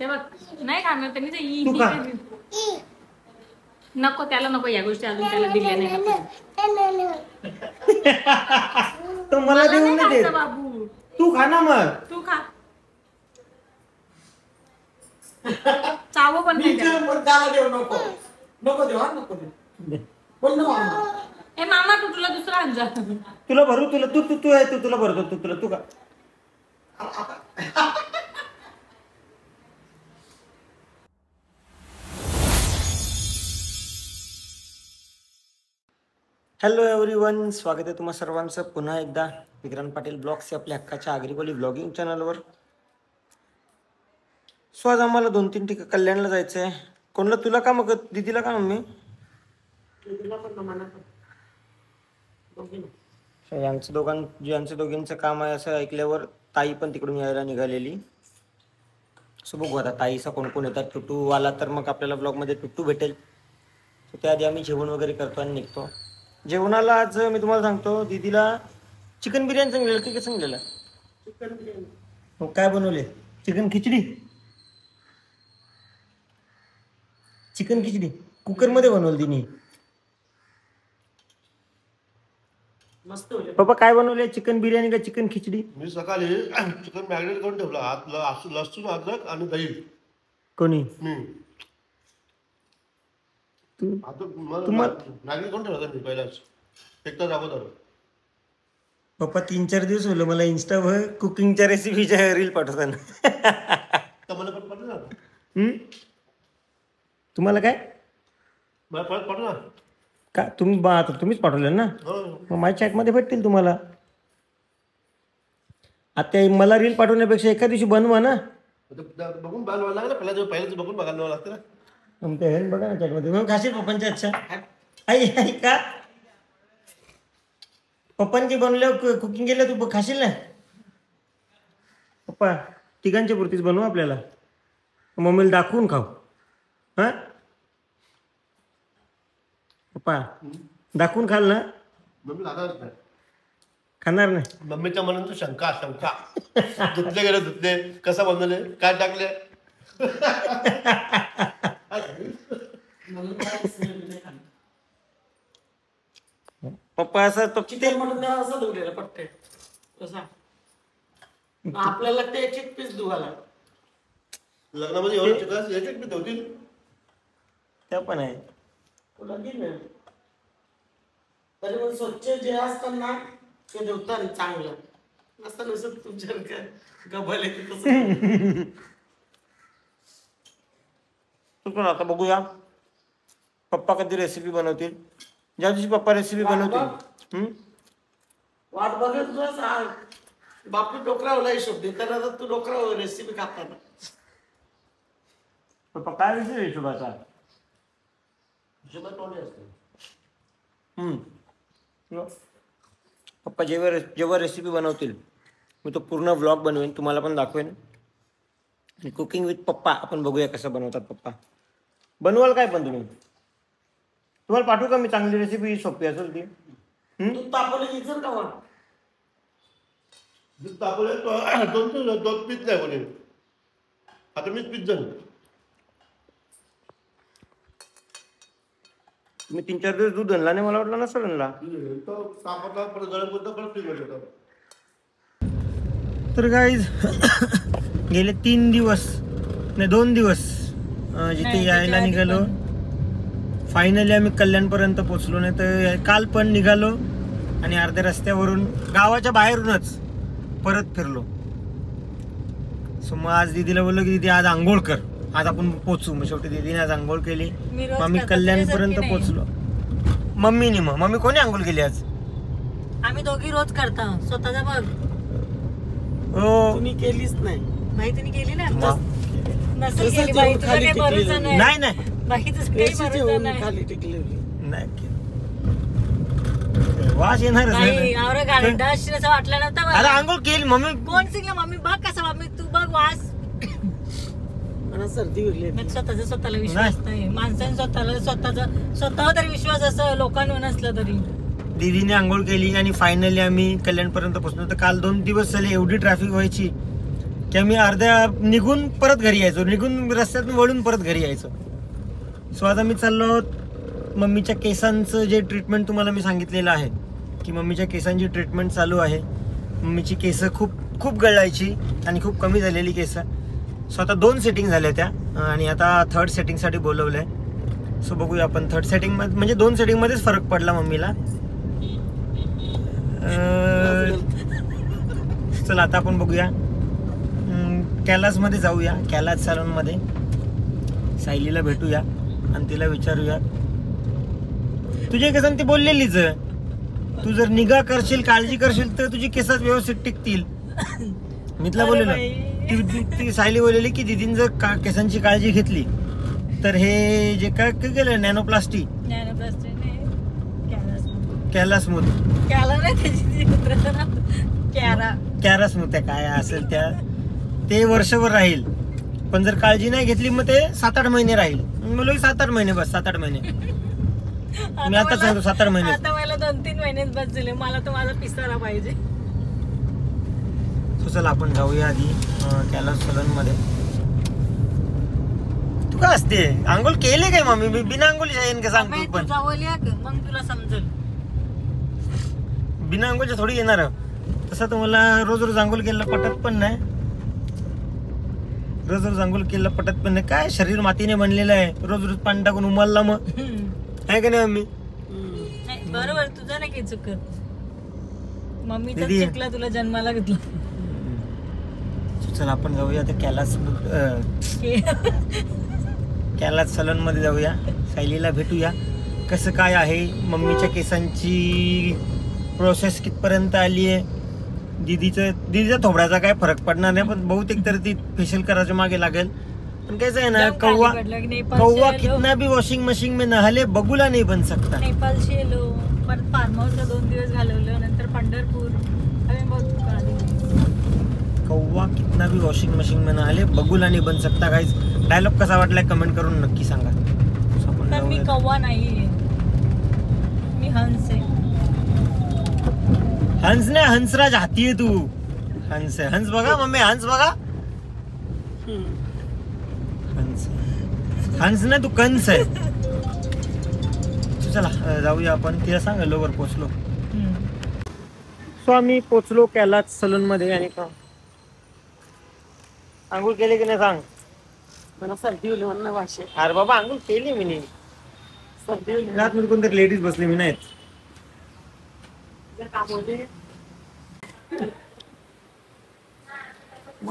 ते बघ नाही खाणार त्यांनी ते तू खा. नको त्याला नको या गोष्टी अजून त्याला दिल्या नाही तो मला देऊन नाही देत. बाबू तू खा ना मग. तू खा चावो पण नाही त्याला. नको नको देवा नको दे बोल ना मामा. ए मामा तू तुला दुसरा आणजा. तुला भरू तुला तू तू तू आहे तू तुला भरतो तू का. हॅलो एव्हरीवन, स्वागत आहे तुम्हा सर्वांचं पुन्हा एकदा विक्रांत पाटील ब्लॉग्स आपल्या हक्काच्या आगरीकोली ब्लॉगिंग चॅनलवर. सो आज आम्हाला 2-3 ठिकाण कल्याणला जायचं आहे. कोणला तुला का मग दीदीला का मम्मी? यांचं दोघींचं काम आहे असं ऐकल्यावर ताई पण तिकडून यायला निघालेली. सो बघू आता ताईचा कोण कोण येतात. टुटू आला तर मग आपल्याला ब्लॉगमध्ये टुटू भेटेल. सो त्याआधी आम्ही जेवण वगैरे करतो आणि निघतो. जेवणाला आज मी तुम्हाला सांगतो, दीदीला चिकन बिर्याणी सांगलेलं की काय सांगलेलं? चिकन बिर्याणी. मग काय बनवले? चिकन खिचडी. चिकन खिचडी कुकरमध्ये बनवली तिने. मस्त होते. पप्पा काय बनवले? चिकन बिर्याणी का चिकन खिचडी? मी सकाळी चिकन मॅरिनेट करून ठेवलं. आत लसूण अद्रक आणि दही. कोणी? मी तुम्हाला मॅरिनेट करून ठेवलं मी पहिलाच एक तास अगोदर. पप्पा 3-4 दिवस होलं मला इंस्टावर कुकिंगच्या रेसिपीच्या रील पाठवताना. तर मला पण पडलं ना. तुम्हाला काय मला परत पडलं ना. का आता तुम्हीच पाठवले ना. हो. मग माझ्या चॅटमध्ये भेटतील तुम्हाला. आता मला रील पाठवण्यापेक्षा एका दिवशी बनवा ना. बघून बघायला लागलं पहिल्याच बघून बघायला लागतं ना. तुमच्या हेन बघा ना चॅटमध्ये. मग खाशील पप्पांच्या अच्छा आई आई का पप्पांची बनवल्या कुकिंग केलं तू खाशील ना. पप्पा तिघांच्या पुरतीच बनवू आपल्याला. मम्मीला दाखवून खाऊ. हां पप्पा दाखवून खाल ना. मम्मी खाणारच नाही. खाणार नाही. मम्मीच्या मनात तू शंका धुतले गेले धुतले कसं बनवले काय टाकले. पप्पा असं चिकन म्हणून असं धुवलेलं पट्टे कसा आपल्याला ते एक पीस धुवायला. लग्नामध्ये एवढं चिकन एक मी धुतील. त्या पण आहे. तुला दिलं तरी पण स्वच्छ जे असतात ना ते धुतात चांगलं. असं नसत तुमच्या गबल येते तसं. तू पण आता बघूया पप्पा कधी रेसिपी बनवतील. ज्या दिवशी पप्पा रेसिपी बनवतील वाट बघत बस. बापू डोकरावला हिशोब दे तर तू डोकरावर रेसिपी खाताना. पप्पा काय विषय हिशोबाचा? हिशोबात तोंडी असते. पप्पा जेव्हा रेसिपी बनवतील मी तो पूर्ण व्लॉग बनवेन, तुम्हाला पण दाखवेन. आणि कुकिंग विथ पप्पा आपण बघूया कसं बनवतात पप्पा. बनवाल काय पण तुम्ही? तुम्हाला पाठवू का मी चांगली रेसिपी? सोपी असेल ती. दूध तापवलं की जर का दूध तापवले दोन पीस नाही कोणी. आता मीच पीस झालं. तुम्ही 3-4 दिवस दूध आणला नाही, मला वाटलं नसेल आणला. तापवता परत गरम करता परत पीस होतं. तर गाईज गेले 3 दिवस नाही 2 दिवस जिथे यायला निघालो. फायनली आम्ही कल्याणपर्यंत पोचलो. नाही तर काल पण निघालो आणि अर्ध्या रस्त्यावरून गावाच्या बाहेरूनच परत फिरलो. सो मग आज दीदीला बोललो की दीदी आज आंघोळ कर, आज आपण पोचू. मग शेवटी दीदीने आज आंघोळ केली. मग आम्ही कल्याणपर्यंत पोचलो. मम्मी कोणी आंघोळ केली आज? आम्ही दोघी रोज करता स्वतःचा बघ. हो तुम्ही केलीच नाही. माहिती केली ना. नसेल तसंच केली बाई, जेवण तुला खाली काही भरोसा टिकलेलं. नाही. नाही बाई तुझं काही रेषेचे भरोसा होऊन नाही. खाली टिकलेली नाही वास येणारच नाही नाही. आवरे गाडा असं वाटलं नव्हतं आता मला. आंघोळ केली मम्मी. कोण सिंगला मम्मी बघ कसा मम्मी तू बघ वास. मला सर्दी उरली. मग स्वतःला विश्वास नाही. माणसाने स्वतःवर तरी विश्वास असं लोकांवर नसलं तरी. दीदीने आंघोळ केली आणि फायनली आम्ही कल्याणपर्यंत पोहोचलो. तर काल 2 दिवस झाले एवढी ट्रॅफिक व्हायची की आम्ही अर्ध्या निघून परत घरी यायचो, निघून रस्त्यातून वळून परत घरी यायचो. सो आता मी चाललो आहोत मम्मीच्या केसांचं जे ट्रीटमेंट तुम्हाला मी सांगितलेलं आहे की मम्मीच्या केसांची ट्रीटमेंट चालू आहे. मम्मीची केसं खूप गळायची आणि खूप कमी झालेली केसं. सो आता 2 सेटिंग झाल्या त्या आणि आता 3rd सेटिंगसाठी बोलवलं आहे. सो बघूया आपण 3rd सेटिंगमध्ये, म्हणजे 2 सेटिंगमध्येच फरक पडला मम्मीला. चला आता आपण बघूया, कैलासमध्ये जाऊया, कैलास सॅलॉनमध्ये सायलीला भेटूया आणि तिला विचारूया. तुझ्या केसांत ती बोललेलीच, तू जर निगा करशील, काळजी करशील तर तुझी केसात व्यवस्थित टिकतील. मी तिला बोललेलो, ती सायली बोललेली की दीदीने जर केसांची काळजी घेतली तर हे जे काय केलं नॅनोप्लास्टी कॅलास्मूथ कॅरास्मूथ आहे काय असेल त्या, ते वर्षभर राहील. पण जर काळजी नाही घेतली मग ते 7-8 महिने राहील. मला 7-8 महिने बस, 7-8 महिने. मी आता सांगतो 7-8 महिने. आता मला 2-3 महिनेच बस झाले, मला तर माझा पिसारा पाहिजे. चला आपण जाऊया आधी कैलास सलून मध्ये. तू काय असते आंघोळ केले काय मम्मी? मी बिना आंघोळीच्या येईन का सांग तू पण. मग तुला समजेल. बिना आंघोळच्या थोडी येणार. तसं तुम्हाला रोज आंघोळ केलं पटत पण नाही. रोज आंघोळ केलं पटत पण नाही. काय शरीर मातीने बनलेलं आहे, रोज पाणी टाकून उमलला मग आहे का नाही मम्मी? बरोबर, तुझं नाही काही चुकत. मम्मीचा चुकला, तुला जन्माला घेतला. चला आपण जाऊया ते कैलास सलून मध्ये जाऊया, सायलीला भेटूया. कसं काय आहे मम्मीच्या केसांची प्रोसेस, कितपर्यंत आली आहे. दीदीचा थोबड्याचा काय फरक पडणार नाही, पण बहुतेक तर ती फेशियल करायच्या मागे लागेल. पण कैसा है ना, कौवा कितना भी वॉशिंग मशीन में नहाले बगुला नहीं बन सकता. नेपाल शेलो, परत फार्म हाऊसला 2 दिवस घालवलं, नंतर पंढरपूर. कौवा कितना भी वॉशिंग मशीन में नहाले बगुला नहीं बन सकता. गाइस डायलॉग कसा वाटलाय कमेंट करून नक्की सांगा. तर मी कौवा नाही, मी हंस आहे. हंस नाही, हंसराज हाती आहे तू. हंस आहे, हंस बघा मम्मी, हंस बघा. हंस नाही, तू कंस आहे. चला जाऊया आपण. तिला सांग लवकर पोचलो. सो आम्ही पोचलो कैलास सलून मध्ये. आणि का आंघोळ केली की नाही सांग? मला सर्दी होली म्हणून वाशे. अरे बाबा आंघोळ केली मी. सर्दी होली रात मध्ये कोणतरी लेडीज बसली, मी नाहीत.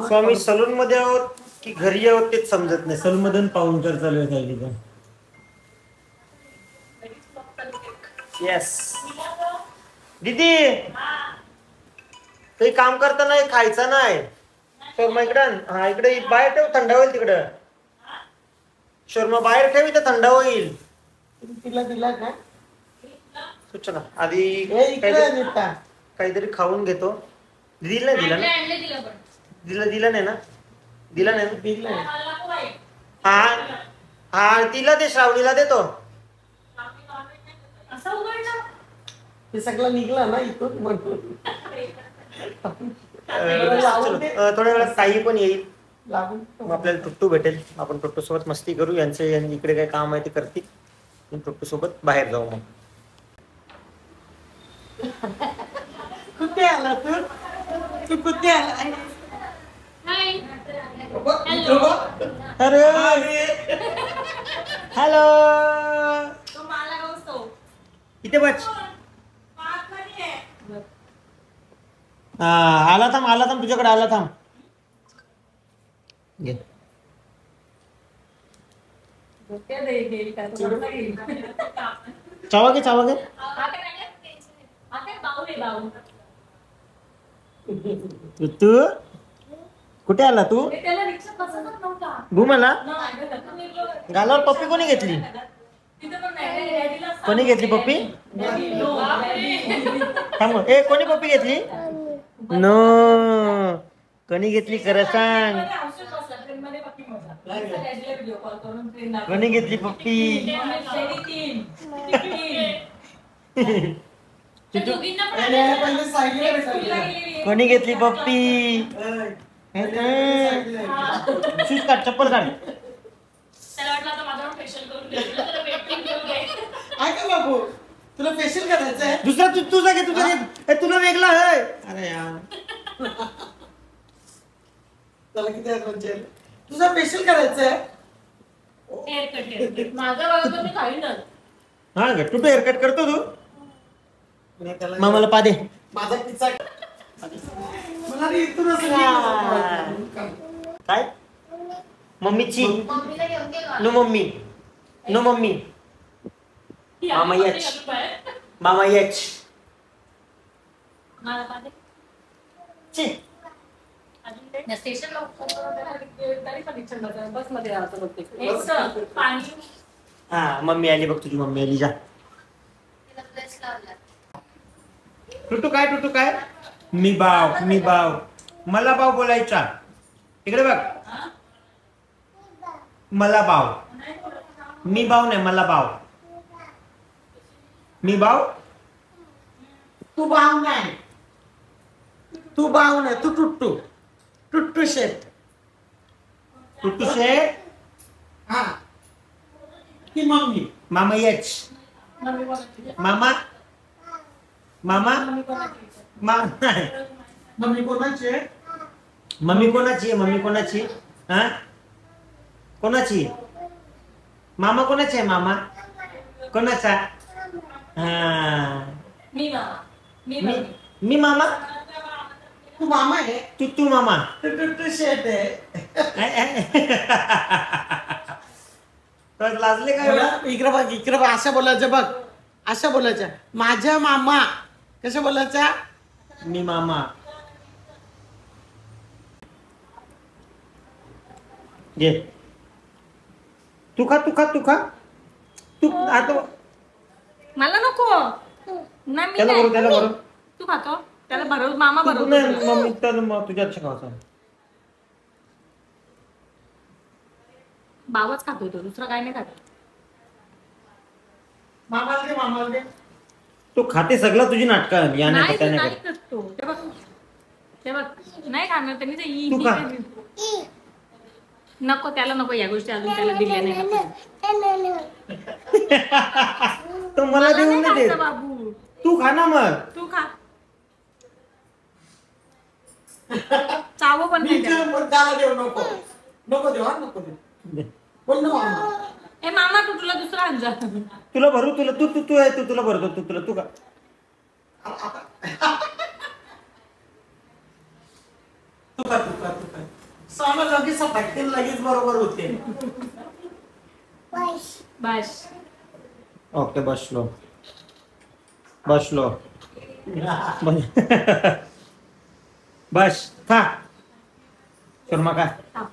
सो आम्ही सलून मध्ये आहोत की घरी आहोत तेच समजत नाही. सलून मधून पाहुणचार चालू आहे सायलीचा. येस दीदी, काही काम करता नाही, खायचं नाही. शोरमा इकडं, हा इकडे बाहेर ठेव, थंड होईल तिकडं. शोरमा बाहेर ठेव, इथं थंड होईल. तिला दिला का? सूचना आधी काहीतरी खाऊन घेतो. दिला नाही, दिला ना? दिला नाही ना? दिला नाही ना? हा तिला दे, श्रावणीला देतो. हे सगळं निघलं ना इथून म्हणून. थोड्या वेळात ताई पण येईल, लागून मग आपल्याला टुट्टू भेटेल. आपण टुट्टू सोबत मस्ती करू. यांचे इकडे काय काम आहे ते करतील. टुट्टू सोबत बाहेर जाऊ. मग कुठे आला तू कुठे आला? अरे हॅलो, इथे बच. आला थांब तुझ्याकडे आला थांब. घे. चावा घे. तू कुठे आला तू? घुमाला गालावर पप्पी कोणी घेतली? कोणी घेतली पप्पी? थांब, ए कोणी पप्पी घेतली? नो, कोणी घेतली खरं सांग. कोणी घेतली पप्पी? कोणी घेतली पप्पी? शूज काढ, चप्पल काढ. त्याला वाटलं आता माझ्यावर फेशियल करून घ्यायचं, त्याला वेटिंग करून घ्यायचं. ऐका बाबू, तुला फेशियल करायचं आहे? दुसरा तुझा घे, तुझा घे. तुला वेगळा आहे. अरे यार, त्याला किती म्हणजे तुझा फेशियल करायचं आहे? हेअरकट माझा बाबा मी काही नाही. हा ग, तू हेअरकट करतो तू. नाही, त्याला मामाला पादे. माझा पिझ्झा मला रे इथूनच काय मम्मीची नो मम्मी, नो मम्मी. मामा यच, मामा यच. मला पाहते. स्टेशनला तरी पण इच्छा नव्हतं. बसमध्ये राहतो बघते. एक पाणी. हा मम्मी आली बघ, तुझी मम्मी आली. जा टुटू काय, टुटू काय. मी बाव, मी बाव. मला बाव बोलायचा. इकडे बघ. मला बाव. मी बाव नाही, मला बाव. मी बाव. तू बाव नाही, तू बाव नाही, तू टुट्टू, टुट्टू शेट. टुटू से हा ती मम्मी. मामा यच. मामा मामा नाही. मम्मी कोणाची आहे? मम्मी कोणाची आहे? मम्मी कोणाची? हा कोणाची? मामा कोणाची आहे? मामा कोणाचा? हा मी मामा. मी मी मम्मी. मी मामा. तू मामा आहे, तू मामा. तू टुट्टू शेट आहे. तर लाजले काय एवढं? इकडे बघ, इकडे बघ. अशा बोलायचं बघ, अशा बोलायच्या. माझ्या मामा कसं बोलायच्या? मी मामा. घे. तू खा, तू खा, तू खा. तू आता मला नको. नाही मी त्याला नाही. बरोबर, त्याला बरोबर. तू खातो त्याला बरोबर. मामा तू बरोबर. नाही मम्मी, तर मग तुझ्या खायचा. बावच खातोय तो, दुसरं काय नाही खात. मामाला दे, मामाला दे. तू खाते सगळं, तुझी नाटकं या नाही नाही पत्ता तो नाही नाही करत. खात तो. ते बघ, ते बघ. नाही खाणार त्यांनी ते तू खा. नको त्याला, नको या गोष्टी अजून त्याला दिल्या नाही. तो मला देऊन नाही खायचं देत. बाबू. तू खा ना मग. तू खा. चावं पण नाही त्याला. पण त्याला देऊ नको, नको देऊ, हा नको देऊ. दे. बोल ना मामा. ए मामा तू तुला दुसरा अंजा. तुला भरू, तुला तू तू तू आहे, तू तुला भरतो, तू तुला तू का. तू का, तू का, तू का. सामा लगेच सटकते, लगेच बरोबर होते. बस. ओके बसलो, बसलो. बस खा. शर्मा का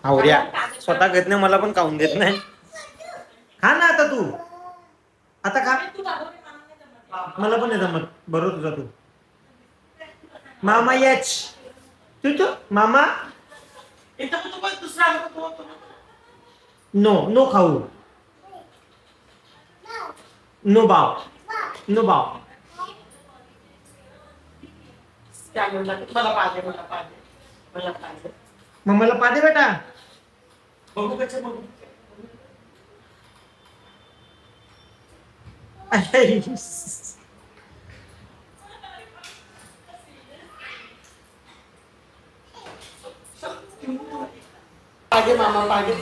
आवड्या स्वतः घेत नाही, मला पण खाऊन देत नाही. खा ना आता तू. आता खा. मला पण नाही जमत. बरोबर तुझा तू. मामा यच. तू मामा. इथं तू बघ, दुसरा नको, तू. नो नो खाऊ. नो बाव, नो बाव. काय म्हणला? मला पाहिजे, मला पाहिजे, मला पाहिजे. मग मला पादे बेटा. बघू कसे बघू. पागे मामा पागे.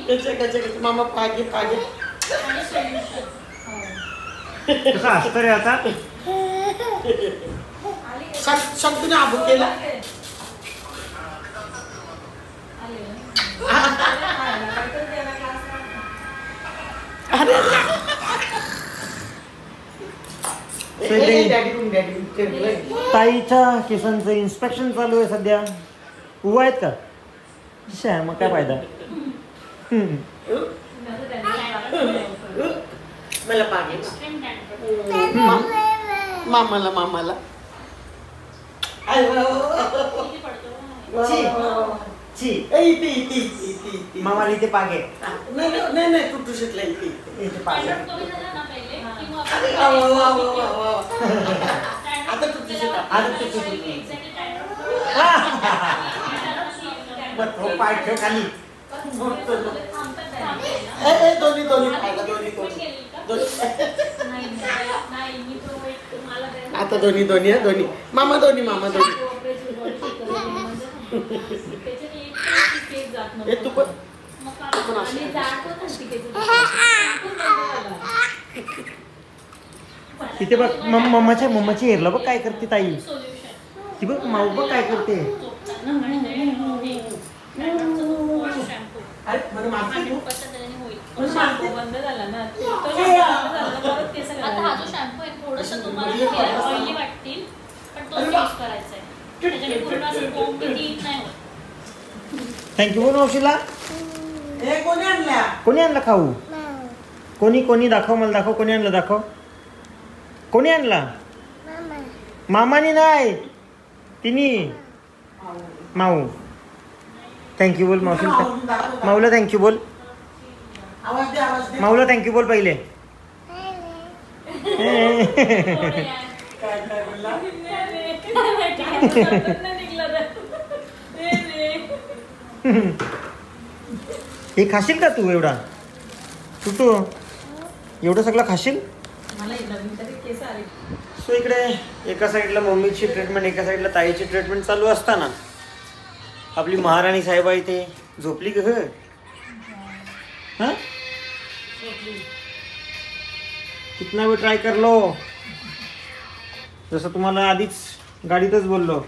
कचे मामा पागे पागे. कसं असतं रे आता. शक्तीने आबू केला. ताईच्या केसांचं इन्स्पेक्शन चालू आहे सध्या. उभा आहेत का? शा, मग काय फायदा. मला पागे. मामाला मामाला. मामाला इथे पागे. नाही नाही टुटू शकला इथे पागे. आता टुटू शकला. आता पाय ठेव खाली. दोन्ही खायला दोन्ही आता दोन्ही मामा दोन्ही हे तू पण तिथे बघ मम्माची हेरला बघ काय करते ताई. ती बघ माऊ बघ काय करते. बंद झाला ना आता हा जो शॅम्पू आहे थोडस तुम्हाला ऑइली वाटतील पण तो यूज करायचा आहे त्याच्याने पूर्ण असं कोंब क्लीन नाही होत. थँक्यू बोल मावशीला. हे कोणी आणल्या कोणी आणला खाऊ. कोणी दाखव मला दाखव. कोणी आणलं दाखव. कोणी आणला. मामानी नाही तिनी माऊ. थँक्यू बोल मावशी. माऊला थँक्यू बोल. आवाज दे माऊला थँक्यू बोल पहिले. हे खाशील का तू एवढा. तू एवढं सगळं खाशील. सो इकडे एका साईडला मम्मीची ट्रीटमेंट एका साईडला ताईची ट्रीटमेंट चालू असताना आपली महाराणी साहेबा इथे झोपली का. हाँ कितना भी ट्राय कर लो. जसं तुम्हाला आधीच गाडीतच बोललो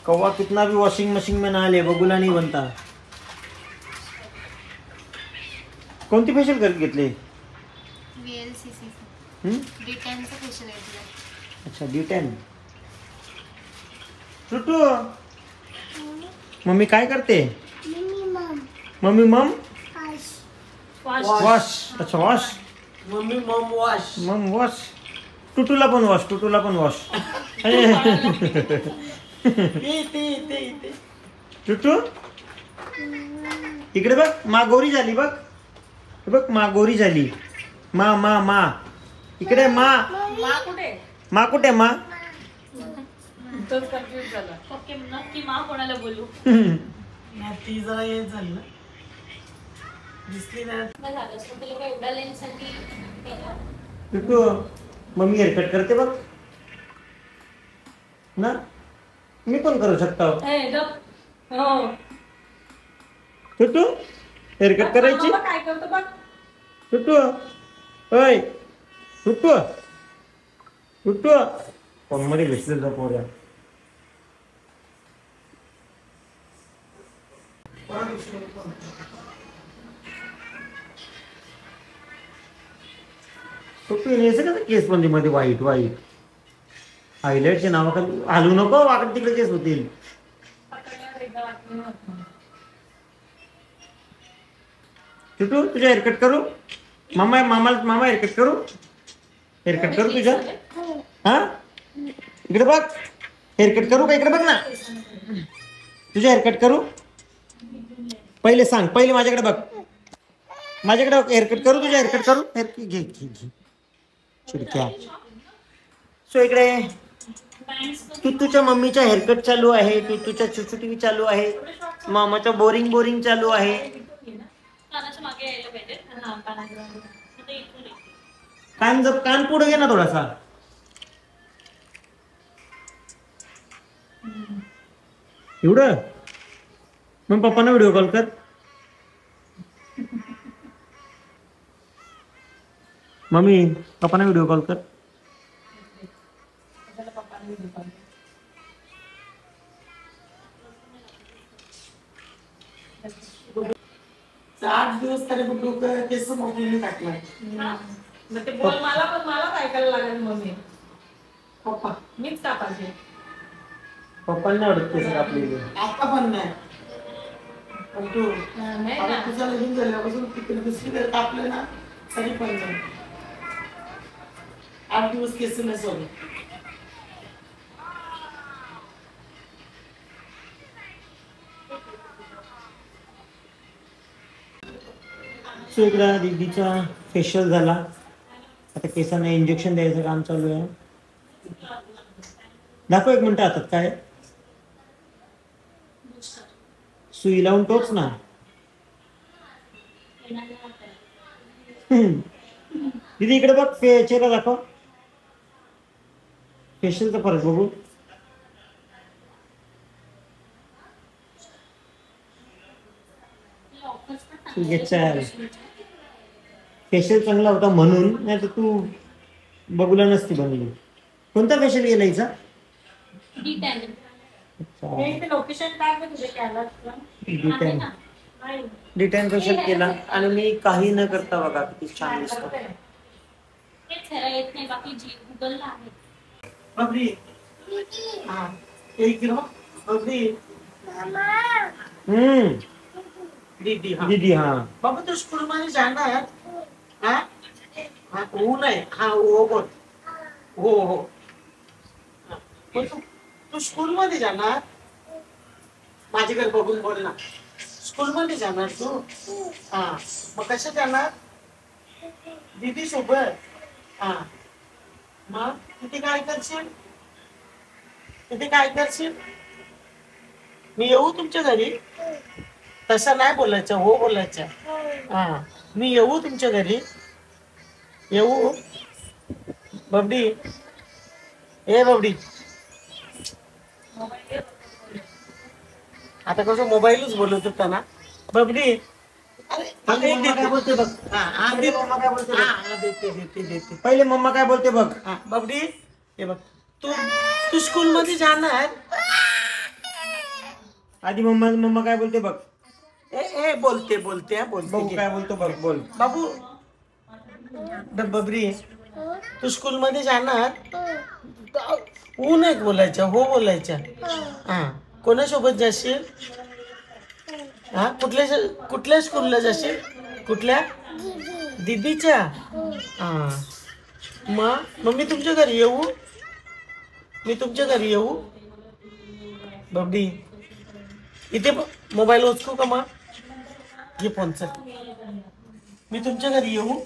कौवा कितना भी वॉशिंग मशीन में ना ले बगुला नहीं बनता. कोणती फेशियल करत घेतले. अच्छा D10. टुटू मम्मी काय करते. मम्मी मम वॉश. अच्छा वॉश. मम्मी मम वॉश. टुटूला पण वॉश. टुटू इकडे बघ. मा गोरी झाली बघ. बघ मा गोरी झाली. मा इकडे मा कुठे मा. ओके नक्की मा कोणाला बोलू. ती जरा हे झाली ना दिसली ना. टुटू मम्मी हेअरकट करते बघ ना. मी पण करू शकता. टुटू हेअरकट करायची. काय करतो बघ. टुटू ओय टुटू फोनमध्ये भेटले जा पोऱ्या. केस पण मध्ये वाईट हायलाइटच्या नावाखाली हलू नको. वाकड तिकडे केस होतील. टुटू तुझ्या हेअरकट करू. मामा हेअरकट करू तुझ्या. हा इकडे बघ. हेअरकट करू का. इकडे बघ ना. तुझ्या हेअरकट करू. पहिले सांग. पहिले माझ्याकडे बघ. हेअरकट करू. तुझ्या हेअरकट करू. घे चिडक्या. सो इकडे तुझ्या मम्मीच्या हेअरकट चालू आहे. तुझ्या चुचुटी चालू आहे. मामाच्या बोरिंग चालू आहे. कान पुढे घे ना थोडासा. एवढं मग पप्पांना व्हिडिओ कॉल कर. मम्मी पप्पांना व्हिडिओ कॉल कर. 8 दिवस तरी बघ डोकं केस मोकळी टाकणार. मग ते बोल मला ऐकायला लागेल. मम्मी पप्पा मीच कापायचे. पप्पांना आवडत केस कापलेले. आता पण नाही. पण तू नाही आता ना. तुझं लगीन झाल्यापासून तिकडे दुसरीकडे कापले ना तरी पण नाही. 8 दिवस केस नाही सोडले. सो इकडं दीदीचा फेशियल झाला. आता केसांना इंजेक्शन द्यायचं काम चालू आहे. दाखव 1 मिनिट हातात काय. सुई लावून टोच ना. दीदी इकडे बघ, चेहरा दाखव. फेशियलचा फरक बघू. फेशियल चांगला होता म्हणून, नाही तर तू बघूला नसती बनली. कोणता फेशियल गेला हिचा? लोकेशन काय पण तुझे D10 D10 फेशियल केला आणि मी काही न करता बघा किती छान दिसतो. येत नाही, बाकी गुगलला आहे. बबली, हाँ, एक गिरो, बबली, दीदी, हाँ. दीदी, हाँ. बाबा तू स्कूल मध्ये जाणार? हाँ? हाँ, वो नाही, हाँ वो बोल. हो. हाँ, बोल तू स्कूल मध्ये जाणार? माझ्याकडे बघून बोल ना. स्कूल मध्ये जाणार तू? हाँ, मग कसं जाणार? दीदी सोबत. हाँ, मग तिथे काय करशील? मी येऊ तुमच्या घरी? तसं नाही बोलायचं, हो बोलायचं. हा, मी येऊ तुमच्या घरी? येऊ? बबडी, ए बबडी, आता कसं मोबाईलच बोलत होता ना. बबडी, पहिले मम्मा काय बोलते बघ. देते. पहिले मम्मा काय बोलते बघ. हा, बबडी, हे बघ, तू स्कूल मध्ये जाणार? आधी मम्मा काय बोलते बघ. ए बोलते बघू काय बोलतो बघ. बोल बाबू. बबरी, तू स्कूल मध्ये जाणार? ऊ नाही बोलायचं, हो बोलायचं. हा, कोणासोबत जाशील? हा, कुठल्या स्कूलला जाशील? कुठल्या? दीदीच्या. हा, मग मी तुमच्या घरी येऊ? बबडी, इथे मोबाईल उचकू का? मग घे फोनचं. मी तुमच्या घरी येऊ?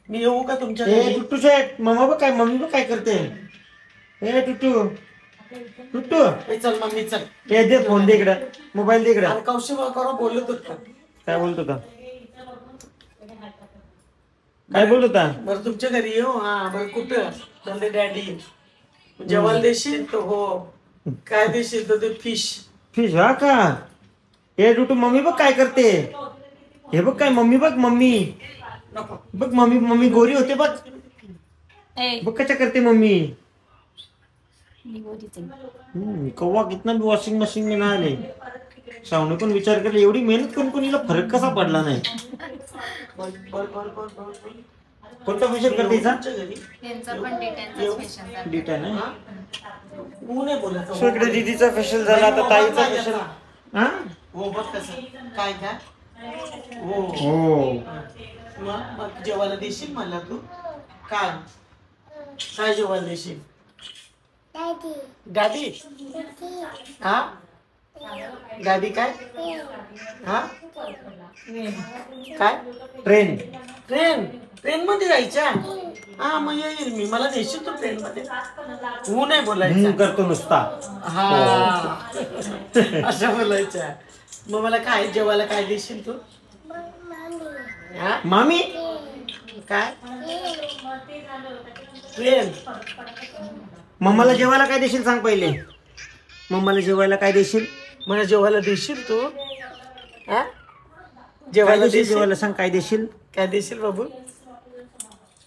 मी येऊ का तुमच्या घरी? टुट्टू शेट, मम्मी बघ काय करते. ए टुट्टू, चल मम्मी चल. दे फोन, दे इकडं, मोबाईल दे इकडं. कौशिक बोलत होता. काय बोलत होता? बरं तुमच्या घरी येऊ? हा, बरं कुठं? म्हणजे डॅडी जेवायला देशील तर हो. काय देशील तर ते फिश. हा का? हे टुट्टू, मम्मी बघ काय करते. हे बघ काय, मम्मी बघ, मम्मी गोरी होते बघ. बघ कशा करते मम्मी. कौवा कितना भी वॉशिंग मशीन में ना आले. शावने पण विचार केला, एवढी मेहनत करून पण हिला फरक कसा पडला नाही. कोणता फेशियल करते हिचा? D10 आहे. सो इकडे दीदीचा फेशियल झाला, आता ताईचा फेशियल. हा, हो बघ कसं काय हो. मग जेवायला देशील मला तू? काय जेवायला देशील? गाडी. हा, गाडी काय? हा, काय? ट्रेन मध्ये जायच्या? हा, मग येईल मी. मला देशील तू ट्रेन मध्ये? तू नाही बोलायचं करतो नुसता. हा, असं बोलायचं. मग मला काय जेवायला काय देशील तू? हा, मामी काय? ट्रेन. मम्माला जेवायला काय देशील सांग पहिले. मम्माला जेवायला काय देशील? मला जेवायला देशील तू? हा, जेवायला जेवायला सांग काय देशील. काय देशील बाबू?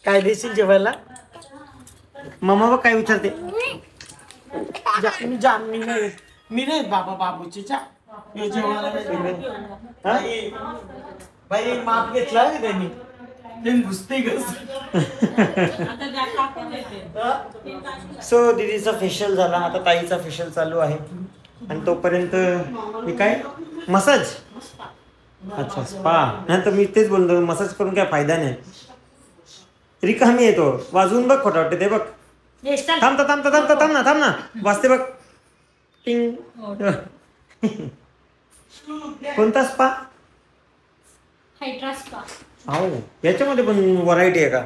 काय देशील जेवायला? मम्मा बघ काय विचारते. मी नाही बाबा, बाबूची जेवायला नाही. बाई माप घेतला का त्यांनी? घुसते सो दीदीचा फेशियल झाला, आता ताईचा फेशियल चालू आहे. आणि तोपर्यंत हे काय मसाज. अच्छा, स्पा. नंतर मी तेच बोलतो, मसाज करून काय फायदा नाही. रिकामी येतो. वाजवून बघ, खोटा वाटते ते बघ. थांब ना वाजते बघ. टिंग. कोणता स्पा? Hydra spa. हो, याच्यामध्ये पण व्हरायटी आहे का?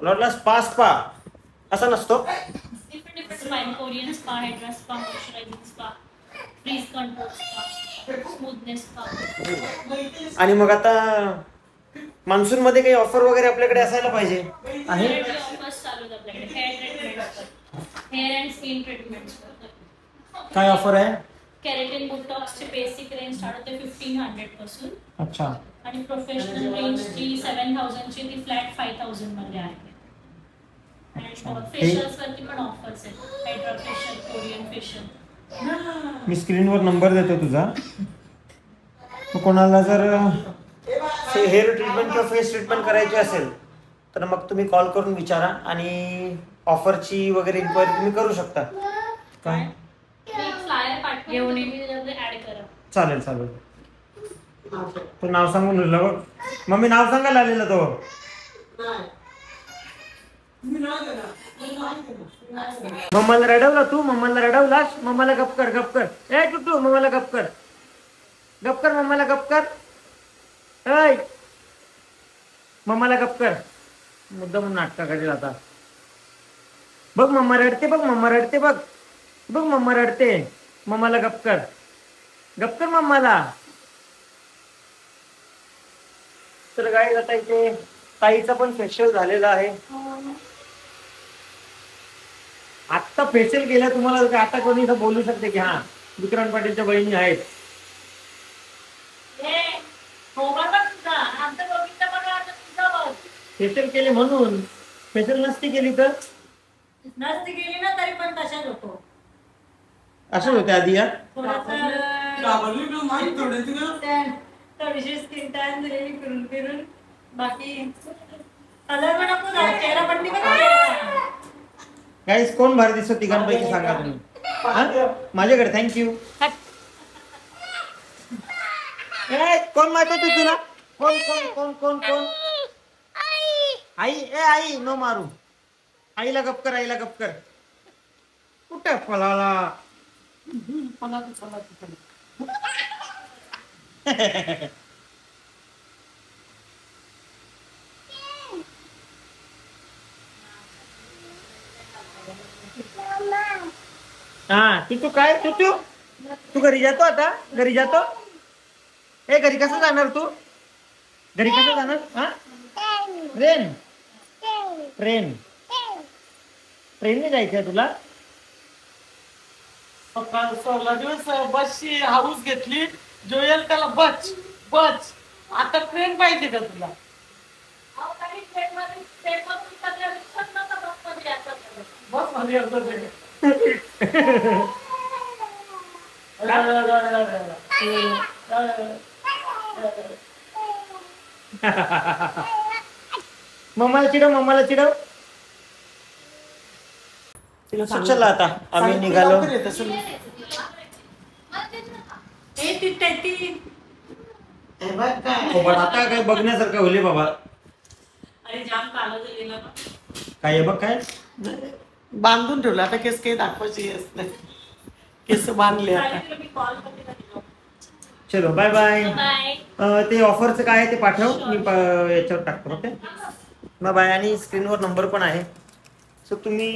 मला वाटलं स्पा असा नसतो. Different spa, Korean spa, hydra spa, moisturising spa, frizz control spa, smoothness spa. आणि मग आता मान्सून मध्ये काही ऑफर वगैरे आपल्याकडे असायला पाहिजे आहे. ऑफर्स चालू आहेत आपल्याकडे. Hair treatment, hair and skin treatment. काय ऑफर आहे? केराटिन बोटॉक्सचे बेसिक रेंज स्टार्ट होते 1500 पासून. अच्छा. आणि प्रोफेशनल रेंजची 7000 ची ती फ्लॅट 5000 मध्ये आहे. आणि फेशियल्स वरती पण ऑफर्स आहेत. Hydra facial, Korean facial. मी स्क्रीनवर नंबर देतो तुझा. कोणाला जर हेअर ट्रीटमेंट किंवा फेस ट्रीटमेंट करायची असेल तर मग तुम्ही कॉल करून विचारा आणि ऑफरची वगैरे इन्क्वायरी तुम्ही करू शकता. काय फ्लायर पाठवून ऍड करा. चालेल चालेल. तू नाव सांगून दिलं बघ. मम्मी नाव सांगायला आलेलं तो. मम्माला रडवला तू. मम्माला रडवलास. मम्माला गप कर गप कर. ए टुटू मम्माला गप कर. गप कर मम्माला गप कर. ऐ मम्माला गप कर. मुद्दाम नाटका करेल आता. बघ मम्मा रडते. बघ मम्मा रडते. बघ बघ मम्मा रडते. मम्माला गप कर. गप कर मम्माला. तर गाईज आता इथे ताईचा पण फेशियल झालेला आहे. आत्ता फेशियल केलं तुम्हाला. आता कोणी इथं बोलू शकते की हा विक्रांत पाटीलच्या बहिणी आहेत. फेशियल केले म्हणून. फेशियल नसती केली तर नसती गेली ना तरी पण तशाच होतो. असं होते आधी यार. थोडीशी स्किन टॅन झालेली फिरून फिरून. बाकी कलर पण आपण चेहरा पट्टी पण. गाईस कोण भारी दिसतो तिघांपैकी सांगा तुम्ही. माझ्याकडे. थँक्यू. कोण मारतो तुला? कोण कोण कोण कोण कोण? आई. ए आई नो मारू. आईला गप कर. आईला गप कर. कुठे पळाला? हा तू काय तू घरी जातो आता. घरी जातो. ए घरी कसं जाणार तू? घरी कसं जाणार? हा ट्रेन. ट्रेन ट्रेनने जायचंय तुला? दिवस बसची हाऊस घेतली. जोयल त्याला बच बच. आता ट्रेन पाहिजे का तुला? बस मध्ये मम्माला चिडव. मम्माला चिडव. चला आता आम्ही निघालो. आता काय बघण्यासारखं होले बाबा. काय बघ काय बांधून ठेवलं. आता केस काही दाखवायची नाही. केस बांधले आता. चलो बाय बाय. बाय. ते ऑफरचं काय आहे ते पाठव. मी याच्यावर टाकतो. Okay bye bye. आणि स्क्रीनवर नंबर पण आहे. सो तुम्ही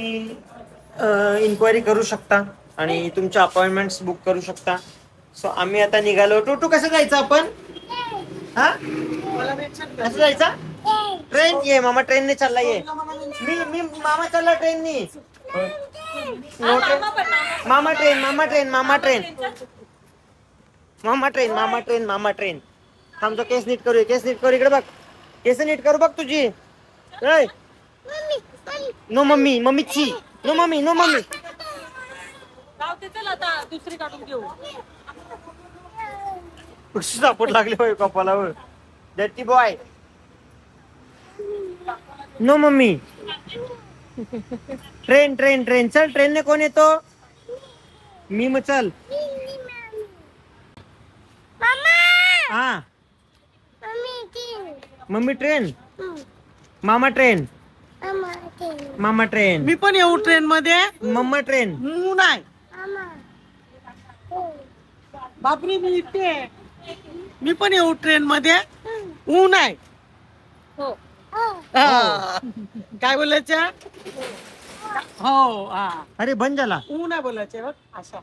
इन्क्वायरी करू शकता आणि तुमच्या अपॉइंटमेंट्स बुक करू शकता. सो आम्ही आता निघालो. टोटू कसं जायचं आपण? हा कसं जायचं? ट्रेन. ये मामा ट्रेनने चालला. ये मी मामा चालला ट्रेननी. मामा ट्रेन. मामा ट्रेन. मामा ट्रेन. मामा ट्रेन. मामा ट्रेन. मामा ट्रेन. थांबतो. केस नीट करू. केस नीट करू. इकडे बघ. केस नीट करू बघ तुझी. No mummy. मम्मीची. No mummy. No mummy. दुसरी काढून घेऊ. सापड लागले होय कपाला. Dirty boy. No mummy. Train train train. चल ट्रेनने कोण येतो? मी. मग चल. हा मम्मी ट्रेन. मामा ट्रेन. मामा ट्रेन. मी पण येऊ ट्रेन मध्ये. मम्मा ट्रेन. नाही बापरे. मी इथे. मी पण येऊ ट्रेन मध्ये. ऊन आहे. काय बोलायचं? हो हा अरे बंद झाला. ऊ नाही बोलायचे बघ असा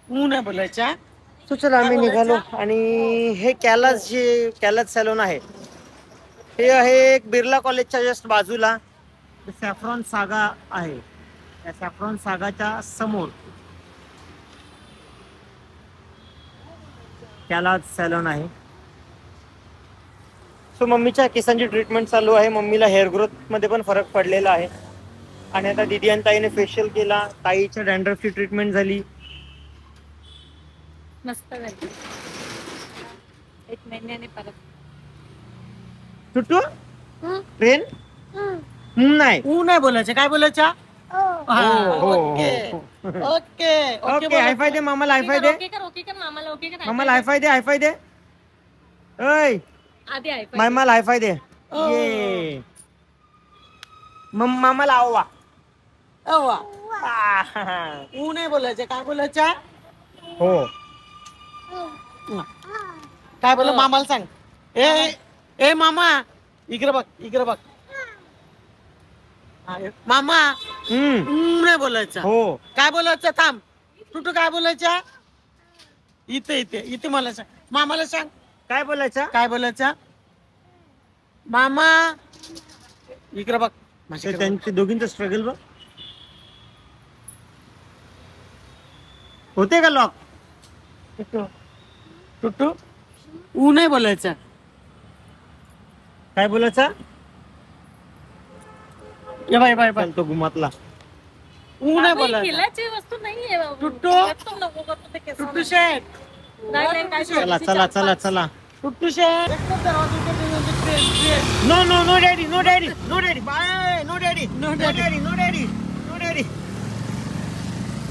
ऊ नाही बोलायच्या. तो चला आम्ही निघालो आणि हे कॅलाज सॅलोन आहे. हे आहे एक बिर्ला कॉलेजच्या जस्ट बाजूला सॅफ्रॉन सागा आहे. त्या सॅफ्रॉन सागाच्या समोर कॅलाज सॅलोन आहे. सो मम्मीच्या केसांची ट्रीटमेंट चालू आहे. मम्मीला हेअर ग्रोथ मध्ये पण फरक पडलेला आहे. आणि आता दीदी आणि ताईने फेशियल केला. ताईच्या डॅन्ड्रफची ट्रीटमेंट झाली. मस्त झाली. 1 महिन्याने परत टुटू ट्रेन नाही. ऊ नाही बोलायचे. काय बोलायच्या? ओके ओके हायफाय दे मामाला. हायफाय दे ओके कर मामाला. ओके कर मामाला. हायफाय दे. हायफाय दे. ओय आधी आहे मामाला हायफाय दे. ये मामाला आवा. ऊ नाही बोलायचे. काय बोलायच्या? हो काय बोल मामाला सांग. ए मामा इकडे बघ. इकडे बघ मामा. नाही बोलायचं. हो काय बोलायचं? थांब टुटू. काय बोलायच्या? इथे इथे इथे मला सांग. मामाला सांग. काय बोलायचं? काय बोलायचं? मामा इकडे बघ. त्यांचे दोघींचं स्ट्रगल बघ. होते का लॉक? टुटू ऊ नाही बोलायचं. काय बोलायचं? Bye bye bye. तो घुमातला. ऊ नाही बोलायचं. खेळाची वस्तू नाहीये बाबू. टुट्टू. तो नको करतो ते केस. टुट्टू शेठ. नाही काय चला चला चला चला. टुट्टू शेठ. No no no daddy. No daddy. No daddy. Bye. No daddy. No daddy. No daddy. No daddy.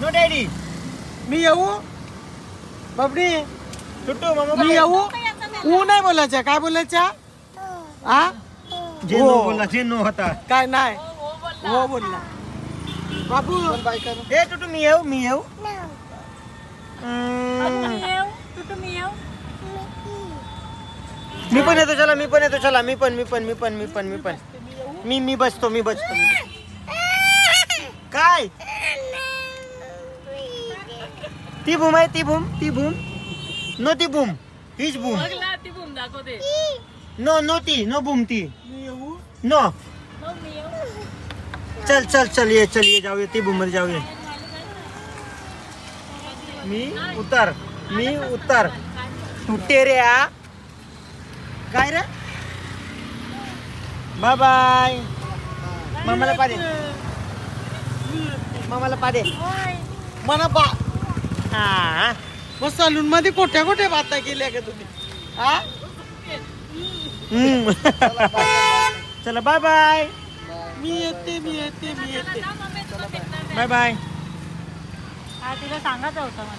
No daddy. मी येऊ बाबडी. टुट्टू मामा मी येऊ. ऊ नाही बोलायचं. काय बोलायचं? हा जे नो बोलला जे नो होता. काय नाही. हो बोलला बाबू. ए टुट्टू मी येऊ. मी येऊ. मी पण येतो. चला मी पण येतो. चला मी पण मी बसतो. काय ती बूम आहे. ती बूम नो ती बूम. हीच बूम. ती बूम दाखवते. नो ती नो बूम ती मी येऊ. नो. चल ये जाऊया. ती बूम मध्ये जाऊया. मी उतर. तुटे रे. काय रे? Bye bye. मामाला पादे. मला बा हा मग सलून मध्ये कोठ्या बाता केल्या का तुम्ही? हा चला बाय बाय. मी येते. Bye bye. हा तिला सांगायचं होतं मला.